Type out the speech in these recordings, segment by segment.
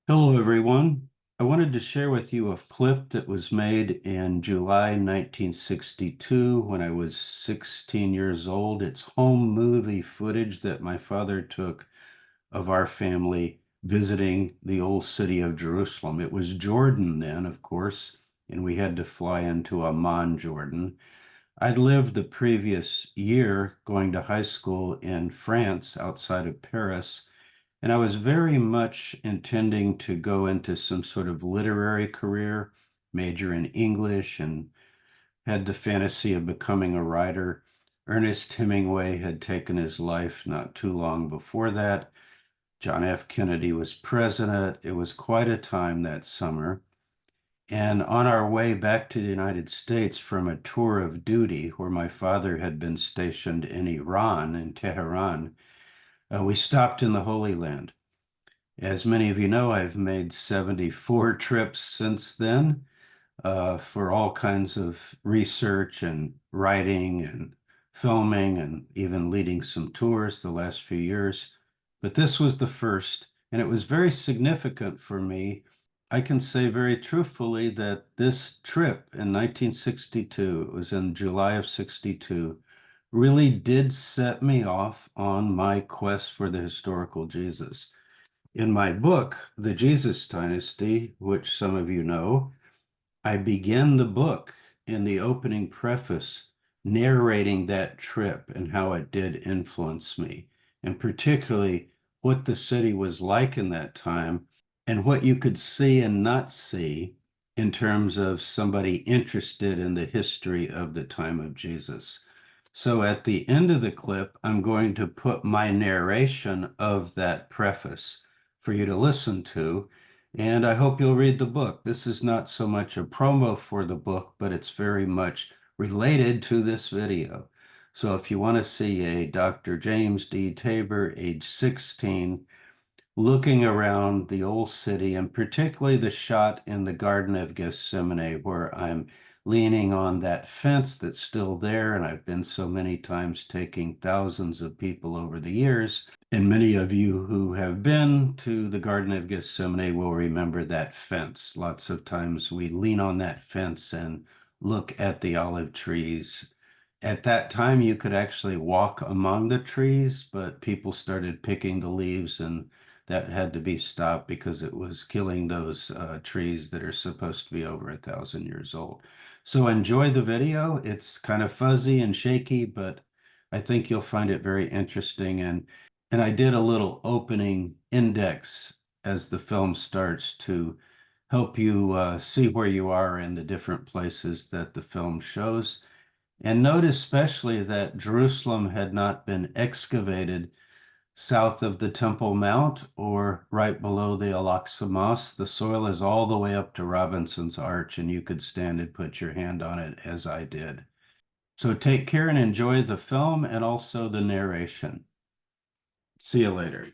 Hello, everyone. I wanted to share with you a clip that was made in July 1962 when I was 16 years old. It's home movie footage that my father took of our family visiting the old city of Jerusalem. It was Jordan then, of course, and we had to fly into Amman, Jordan. I'd lived the previous year going to high school in France outside of Paris. And I was very much intending to go into some sort of literary career, major in English, and had the fantasy of becoming a writer. Ernest Hemingway had taken his life not too long before that. John F. Kennedy was president. It was quite a time that summer. And on our way back to the United States from a tour of duty where my father had been stationed in Iran, in Teheran, we stopped in the Holy Land. As many of you know, I've made 74 trips since then for all kinds of research and writing and filming and even leading some tours the last few years. But this was the first, and it was very significant for me. I can say very truthfully that this trip in 1962, it was in July of 62, really did set me off on my quest for the historical Jesus. In my book, The Jesus Dynasty, which some of you know, I begin the book in the opening preface narrating that trip and how it did influence me, and particularly what the city was like in that time and what you could see and not see in terms of somebody interested in the history of the time of Jesus. So at the end of the clip, I'm going to put my narration of that preface for you to listen to, and I hope you'll read the book. This is not so much a promo for the book, but it's very much related to this video. So if you want to see a Dr. James D. Tabor, age 16, looking around the old city, and particularly the shot in the Garden of Gethsemane, where I'm leaning on that fence that's still there, and I've been so many times taking thousands of people over the years. And many of you who have been to the Garden of Gethsemane will remember that fence. Lots of times we lean on that fence and look at the olive trees. At that time, you could actually walk among the trees, but people started picking the leaves, and that had to be stopped because it was killing those trees that are supposed to be over 1,000 years old. So enjoy the video. It's kind of fuzzy and shaky, but I think you'll find it very interesting. And I did a little opening index as the film starts to help you see where you are in the different places that the film shows. And note especially that Jerusalem had not been excavated south of the Temple Mount or right below the Al-Aqsa Mosque. The soil is all the way up to Robinson's Arch, and you could stand and put your hand on it as I did. So take care and enjoy the film and also the narration. See you later.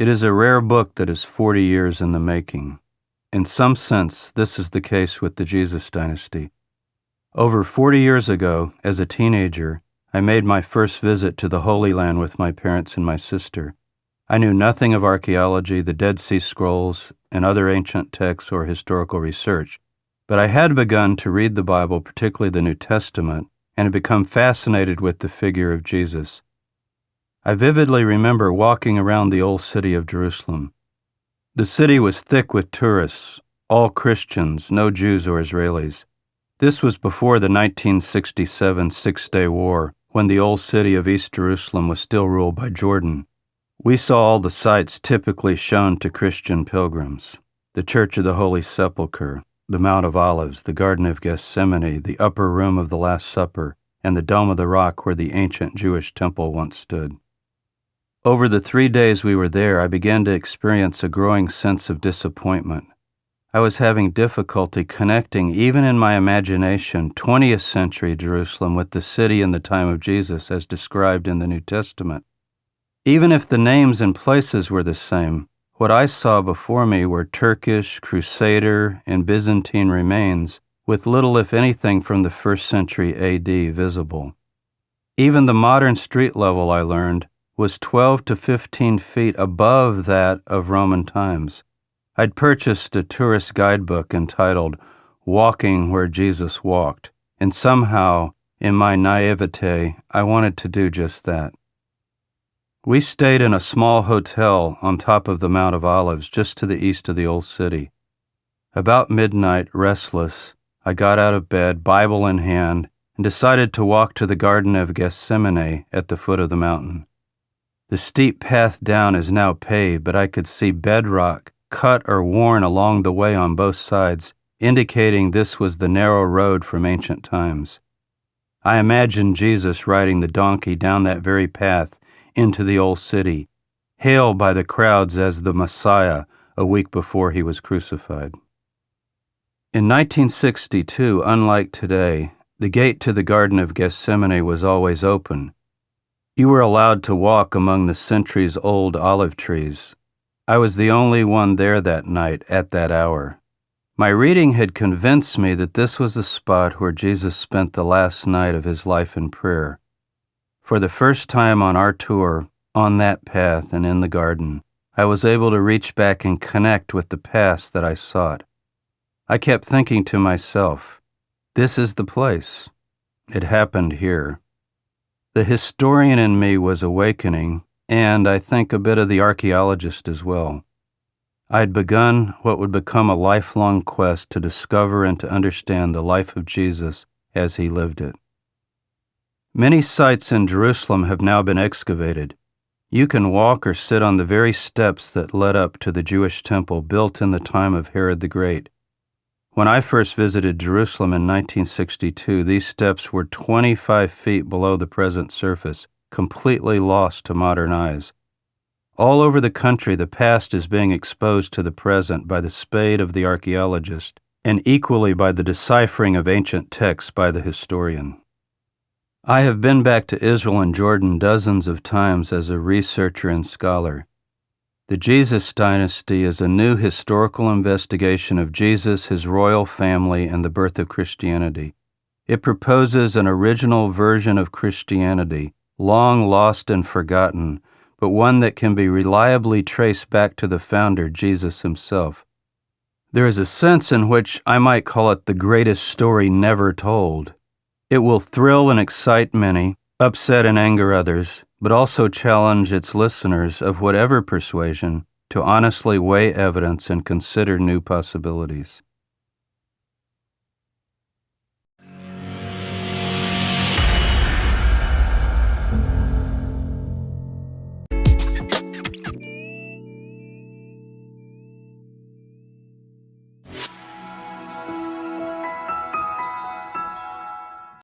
It is a rare book that is 40 years in the making. In some sense, this is the case with the Jesus Dynasty. Over 40 years ago, as a teenager, I made my first visit to the Holy Land with my parents and my sister. I knew nothing of archaeology, the Dead Sea Scrolls, and other ancient texts or historical research, but I had begun to read the Bible, particularly the New Testament, and had become fascinated with the figure of Jesus. I vividly remember walking around the old city of Jerusalem. The city was thick with tourists, all Christians, no Jews or Israelis. This was before the 1967 Six-Day War, when the old city of East Jerusalem was still ruled by Jordan. We saw all the sights typically shown to Christian pilgrims: the Church of the Holy Sepulchre, the Mount of Olives, the Garden of Gethsemane, the upper room of the Last Supper, and the Dome of the Rock where the ancient Jewish temple once stood. Over the 3 days we were there, I began to experience a growing sense of disappointment. I was having difficulty connecting, even in my imagination, 20th century Jerusalem with the city in the time of Jesus as described in the New Testament. Even if the names and places were the same, what I saw before me were Turkish, Crusader, and Byzantine remains, with little if anything from the 1st century AD visible. Even the modern street level, I learned, was 12 to 15 feet above that of Roman times. I'd purchased a tourist guidebook entitled Walking Where Jesus Walked, and somehow, in my naivete, I wanted to do just that. We stayed in a small hotel on top of the Mount of Olives, just to the east of the old city. About midnight, restless, I got out of bed, Bible in hand, and decided to walk to the Garden of Gethsemane at the foot of the mountain. The steep path down is now paved, but I could see bedrock cut or worn along the way on both sides, indicating this was the narrow road from ancient times. I imagined Jesus riding the donkey down that very path into the old city, hailed by the crowds as the Messiah a week before he was crucified. In 1962, unlike today, the gate to the Garden of Gethsemane was always open. You were allowed to walk among the centuries-old olive trees. I was the only one there that night at that hour. My reading had convinced me that this was the spot where Jesus spent the last night of his life in prayer. For the first time on our tour, on that path and in the garden, I was able to reach back and connect with the past that I sought. I kept thinking to myself, this is the place. It happened here. The historian in me was awakening, and I think a bit of the archaeologist as well. I'd begun what would become a lifelong quest to discover and to understand the life of Jesus as he lived it. Many sites in Jerusalem have now been excavated. You can walk or sit on the very steps that led up to the Jewish temple built in the time of Herod the Great. When I first visited Jerusalem in 1962, these steps were 25 feet below the present surface, completely lost to modern eyes. All over the country, the past is being exposed to the present by the spade of the archaeologist, and equally by the deciphering of ancient texts by the historian. I have been back to Israel and Jordan dozens of times as a researcher and scholar. The Jesus Dynasty is a new historical investigation of Jesus, his royal family, and the birth of Christianity. It proposes an original version of Christianity, long lost and forgotten, but one that can be reliably traced back to the founder, Jesus himself. There is a sense in which I might call it the greatest story never told. It will thrill and excite many, upset and anger others, but also challenge its listeners of whatever persuasion to honestly weigh evidence and consider new possibilities.